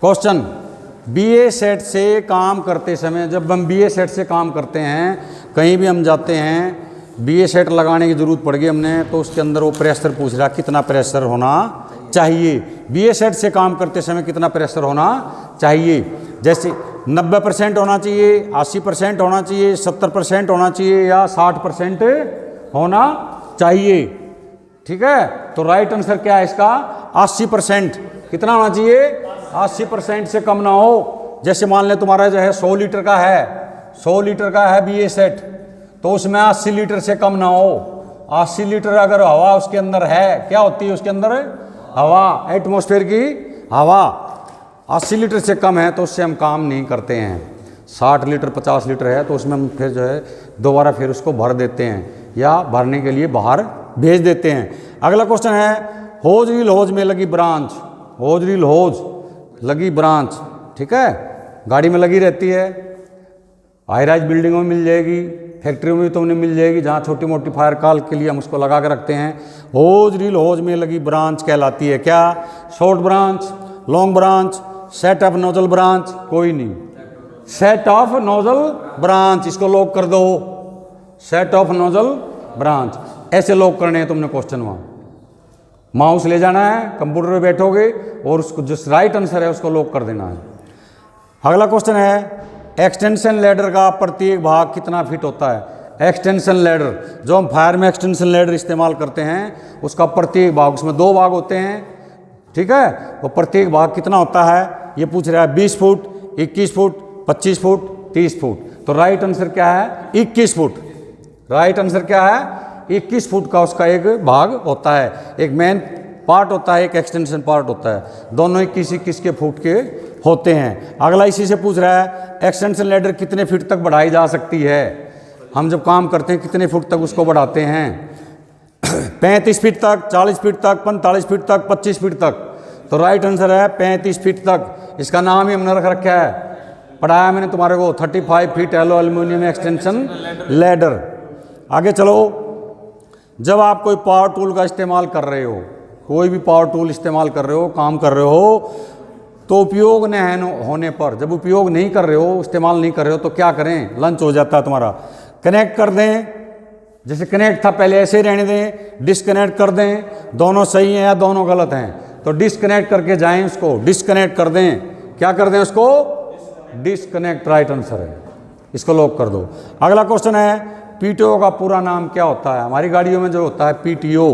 Question, BA set से काम करते समय, जब हम बीए सेट से काम करते हैं, कहीं भी हम जाते हैं, बीए सेट लगाने की ज़रूरत पड़ गई हमने, तो उसके अंदर वो प्रेशर पूछ रहा कितना प्रेशर होना चाहिए। बीए सेट से काम करते समय कितना प्रेशर होना चाहिए। जैसे 90% होना चाहिए, 80% होना चाहिए, 70% होना चाहिए या 60% होना चाहिए। ठीक है, तो राइट आंसर क्या है इसका? 80%। कितना होना चाहिए? 80% से कम ना हो। जैसे मान ले तुम्हारा जो है 100 लीटर का है, 100 लीटर का है बीए सेट, तो उसमें 80 लीटर से कम ना हो। 80 लीटर अगर हवा उसके अंदर है, क्या होती है उसके अंदर? हवा, एटमॉस्फेयर की हवा। 80 लीटर से कम है तो उससे हम काम नहीं करते हैं। 60 लीटर 50 लीटर है तो उसमें हम फिर जो है दोबारा फिर उसको भर देते हैं या भरने के लिए बाहर भेज देते हैं। अगला क्वेश्चन है, होज रील होज में लगी ब्रांच। होज रील होज लगी ब्रांच, ठीक है, गाड़ी में लगी रहती है, हाई राइज बिल्डिंगों में मिल जाएगी, फैक्ट्रियों में भी तुमने मिल जाएगी, जहाँ छोटी मोटी फायर कॉल के लिए हम उसको लगा के रखते हैं। होज रील होज में लगी ब्रांच कहलाती है क्या? Short branch, long branch, set of nozzle branch? कोई नहीं, सेट ऑफ नोजल ब्रांच, इसको लॉक कर दो, सेट ऑफ नोजल ब्रांच। ऐसे लॉक करने हैं तुमने क्वेश्चन। वहाँ माउस ले जाना है, कंप्यूटर पे बैठोगे और उसको जो राइट आंसर है उसको लॉक कर देना है। अगला क्वेश्चन है, एक्सटेंशन लैडर का प्रत्येक भाग कितना फिट होता है? एक्सटेंशन लैडर, जो हम फायर में एक्सटेंशन लैडर इस्तेमाल करते हैं, उसका प्रत्येक भाग, उसमें 2 भाग होते हैं, ठीक है, वो प्रत्येक भाग कितना होता है ये पूछ रहा है। 20 फुट, 21 फुट, 25 फुट, 30 फुट। तो राइट आंसर क्या है? 21 फुट। राइट आंसर क्या है? 21 फुट का उसका एक भाग होता है। एक मेन पार्ट होता है, एक एक्सटेंशन पार्ट होता है, दोनों 21-21 के फुट के होते हैं। अगला इसी से पूछ रहा है, एक्सटेंशन लैडर कितने फीट तक बढ़ाई जा सकती है? हम जब काम करते हैं कितने फुट तक उसको बढ़ाते हैं? 35 फीट तक, 40 फीट तक, 45 फीट तक, 25 फीट तक। तो राइट आंसर है 35 फीट तक। इसका नाम ही हमने रख रखा है, पढ़ाया मैंने तुम्हारे को, 35 फीट एलो एल्यूमिनियम एक्सटेंशन लैडर। आगे चलो, जब आप कोई पावर टूल का इस्तेमाल कर रहे हो, कोई भी पावर टूल इस्तेमाल कर रहे हो, काम कर रहे हो, तो उपयोग न होने पर, जब उपयोग नहीं कर रहे हो, इस्तेमाल नहीं कर रहे हो, तो क्या करें? लंच हो जाता है तुम्हारा। कनेक्ट कर दें, जैसे कनेक्ट था पहले ऐसे ही रहने दें, डिस्कनेक्ट कर दें, दोनों सही हैं या दोनों गलत हैं, तो डिस्कनेक्ट करके जाएं, उसको डिस्कनेक्ट कर दें। क्या कर दें उसको? डिस्कनेक्ट राइट आंसर है, इसको लॉक कर दो। अगला क्वेश्चन है, पीटीओ का पूरा नाम क्या होता है? हमारी गाड़ियों में जो होता है पीटीओ,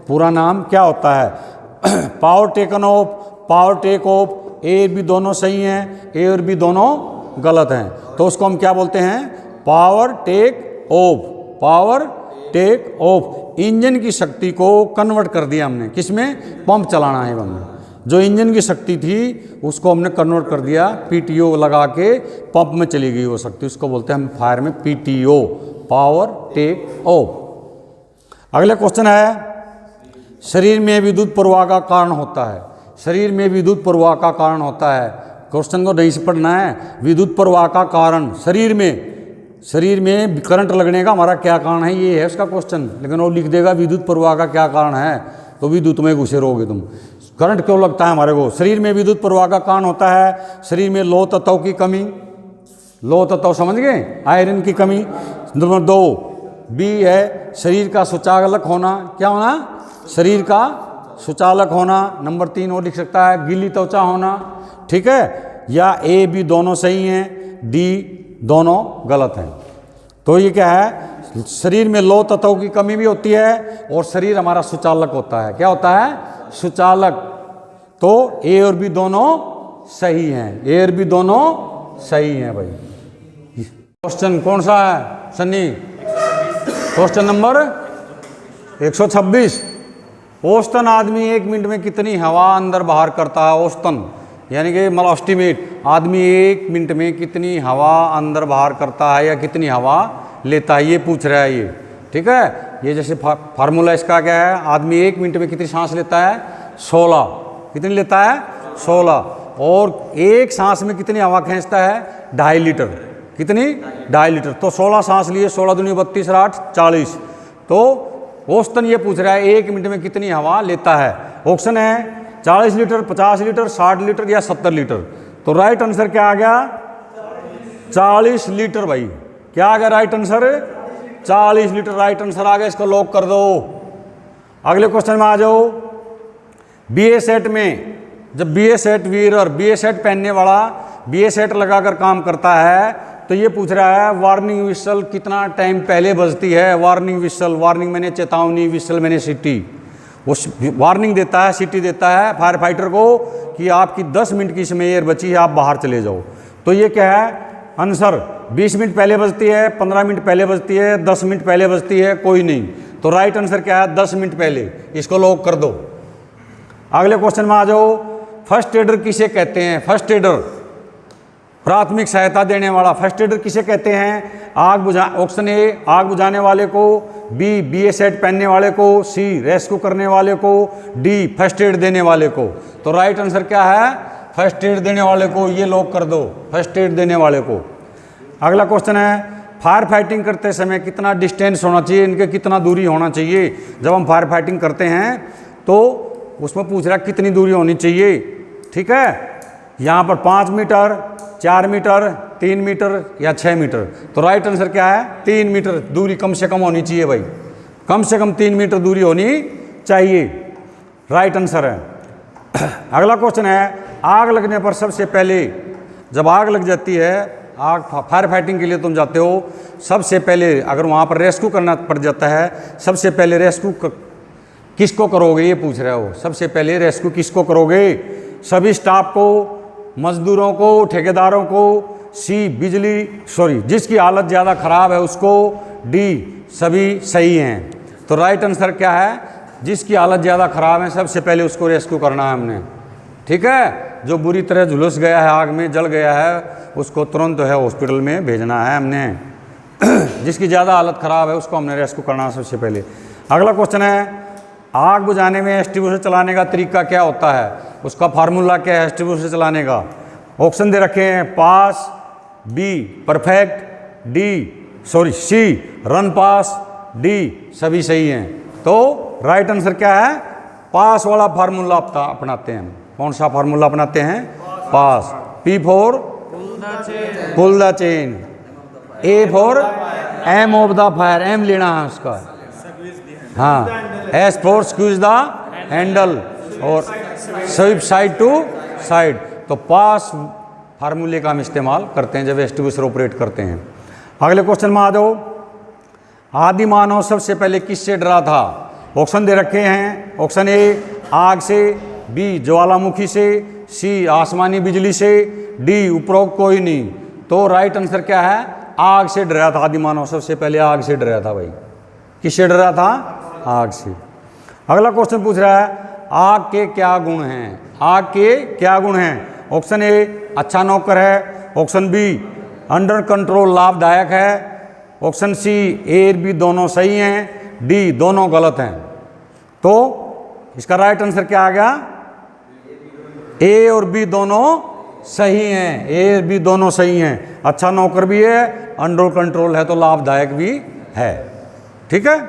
पूरा नाम क्या होता है? Power taken off, power take off, A और बी दोनों सही हैं, ए और बी दोनों गलत हैं, तो उसको हम क्या बोलते हैं? Power take off. Power take off. Engine की शक्ति को कन्वर्ट कर दिया हमने, किसमें? पंप चलाना है हमने, जो इंजन की शक्ति थी उसको हमने कन्वर्ट कर दिया, पीटीओ लगा के पंप में चली गई वो शक्ति, उसको बोलते हैं हम फायर में पीटीओ, पावर टेक ऑफ। अगला क्वेश्चन है, शरीर में विद्युत प्रवाह का कारण होता है। शरीर में विद्युत प्रवाह का कारण होता है, क्वेश्चन को नहीं से पढ़ना है। विद्युत प्रवाह का कारण शरीर में करंट लगने का हमारा क्या कारण है, ये है उसका क्वेश्चन। लेकिन वो लिख देगा विद्युत प्रवाह का क्या कारण है, तो विद्युत में घुसे रहोगे तुम। करंट क्यों लगता है हमारे को? शरीर में विद्युत प्रवाह का कारण होता है शरीर में लौह तत्व की कमी। लौह तत्व समझ गए? आयरन की कमी। नंबर 2 बी है शरीर का सुचालक होना। क्या होना? शरीर का सुचालक होना। नंबर 3 वो लिख सकता है गीली त्वचा होना, ठीक है, या ए बी दोनों सही हैं, डी दोनों गलत हैं। तो ये क्या है? शरीर में लौह तत्व की कमी भी होती है और शरीर हमारा सुचालक होता है। क्या होता है? सुचालक। तो ए और बी दोनों सही हैं, ए और बी दोनों सही हैं भाई। क्वेश्चन कौन सा है सन्नी? Question number 126। औसतन आदमी 1 मिनट में कितनी हवा अंदर बाहर करता है? औसतन यानी कि मतलब एस्टिमेट, आदमी 1 मिनट में कितनी हवा अंदर बाहर करता है या कितनी हवा लेता है, ये पूछ रहा है ये, ठीक है। ये जैसे फार्मूला इसका क्या है? आदमी 1 मिनट में कितनी सांस लेता है? 16। कितनी लेता है? 16। और एक सांस में कितनी हवा खींचता है? 2.5 लीटर। कितनी? 2.5 लीटर। तो 16 सांस लिए, 16 दूनी 32 और 8 40। तो औसतन ये पूछ रहा है 1 मिनट में कितनी हवा लेता है। ऑप्शन है 40 लीटर, 50 लीटर, 60 लीटर या 70 लीटर। तो राइट आंसर क्या आ गया? 40 लीटर भाई। क्या आ गया right answer? 40 litre right answer आ गया। इसको लॉक कर दो। अगले क्वेश्चन में आ जाओ। बीए सेट में जब बीए सेट वीरर बीए सेट पहनने वाला बीए सेट लगाकर काम करता है तो ये पूछ रहा है वार्निंग विसल कितना टाइम पहले बजती है। वार्निंग विसल, वार्निंग मैंने चेतावनी, विसल मैंने सीटी। वो वार्निंग देता है, सीटी देता है फायर फाइटर को कि आपकी 10 मिनट की समय बची है, आप बाहर चले जाओ। तो ये क्या है आंसर? 20 मिनट पहले बजती है, 15 मिनट पहले बजती है, 10 मिनट पहले बजती है, कोई नहीं। तो राइट आंसर क्या है? 10 मिनट पहले। इसको लॉक कर दो। अगले क्वेश्चन में आ जाओ। फर्स्ट एडर किसे कहते हैं? फर्स्ट एडर, प्राथमिक सहायता देने वाला। फर्स्ट एडर किसे कहते हैं? ऑप्शन ए आग बुझाने वाले को, बी बीए सेट पहनने वाले को, सी रेस्क्यू करने वाले को, डी फर्स्ट एड देने वाले को। तो राइट आंसर क्या है? फर्स्ट एड देने वाले को। ये लॉक कर दो, फर्स्ट एड देने वाले को। अगला क्वेश्चन है फायर फाइटिंग करते समय कितना डिस्टेंस होना चाहिए, इनके कितना दूरी होना चाहिए। जब हम फायर फाइटिंग करते हैं तो उसमें पूछ रहा है कितनी दूरी होनी चाहिए। ठीक है, यहाँ पर 5 मीटर, 4 मीटर, 3 मीटर या 6 मीटर। तो राइट आंसर क्या है? 3 मीटर दूरी कम से कम होनी चाहिए भाई। कम से कम 3 मीटर दूरी होनी चाहिए, राइट आंसर है। अगला क्वेश्चन है आग लगने पर सबसे पहले, जब आग लग जाती है, आग फायर फाइटिंग के लिए तुम जाते हो, सबसे पहले अगर वहाँ पर रेस्क्यू करना पड़ जाता है, सबसे पहले रेस्क्यू किसको करोगे? ये पूछ रहे हो। सबसे पहले रेस्क्यू किसको करोगे? सभी स्टाफ को, मजदूरों को, ठेकेदारों को, जिसकी हालत ज़्यादा ख़राब है उसको, डी सभी सही हैं। तो राइट आंसर क्या है? जिसकी हालत ज़्यादा ख़राब है सबसे पहले उसको रेस्क्यू करना है हमने। ठीक है, जो बुरी तरह झुलस गया है, आग में जल गया है, उसको तुरंत है हॉस्पिटल में भेजना है हमने। जिसकी ज़्यादा हालत ख़राब है उसको हमने रेस्क्यू करना है सबसे पहले। अगला क्वेश्चन है आग बुझाने में एक्सटिंग्विशर चलाने का तरीका क्या होता है? उसका फार्मूला क्या है एक्सटिंग्विशर चलाने का? ऑप्शन दे रखे हैं pass, B perfect, C run pass, D सभी सही हैं। तो राइट आंसर क्या है? पास वाला फार्मूला अपनाते हैं। कौन सा फार्मूला अपनाते हैं? Pass. P for pull the chain, A for aim of the fire, aim लेना है उसका। हाँ, S for squeeze the handle और स्वीप साइड टू साइड। तो पास फार्मूले का हम इस्तेमाल करते हैं जब एक्सटिंग्विशर ऑपरेट करते हैं। अगले क्वेश्चन में आ जाओ। आदि मानव सबसे पहले किससे डरा था? ऑप्शन दे रखे हैं। ऑप्शन ए आग से, बी ज्वालामुखी से, सी आसमानी बिजली से, डी उपरोक्त कोई नहीं। तो राइट आंसर क्या है? आग से डरा था। आदि मानव सबसे पहले आग से डरा था भाई। किससे डरा था? आग से। अगला क्वेश्चन पूछ रहा है आग के क्या गुण हैं? आग के क्या गुण हैं? ऑप्शन ए अच्छा नौकर है, ऑप्शन बी अंडर कंट्रोल लाभदायक है, ऑप्शन सी ए और बी दोनों सही हैं, डी दोनों गलत हैं। तो इसका राइट आंसर क्या आ गया? ए और बी दोनों सही हैं। ए और बी दोनों सही हैं। अच्छा नौकर भी है, अंडर कंट्रोल है तो लाभदायक भी है। ठीक है।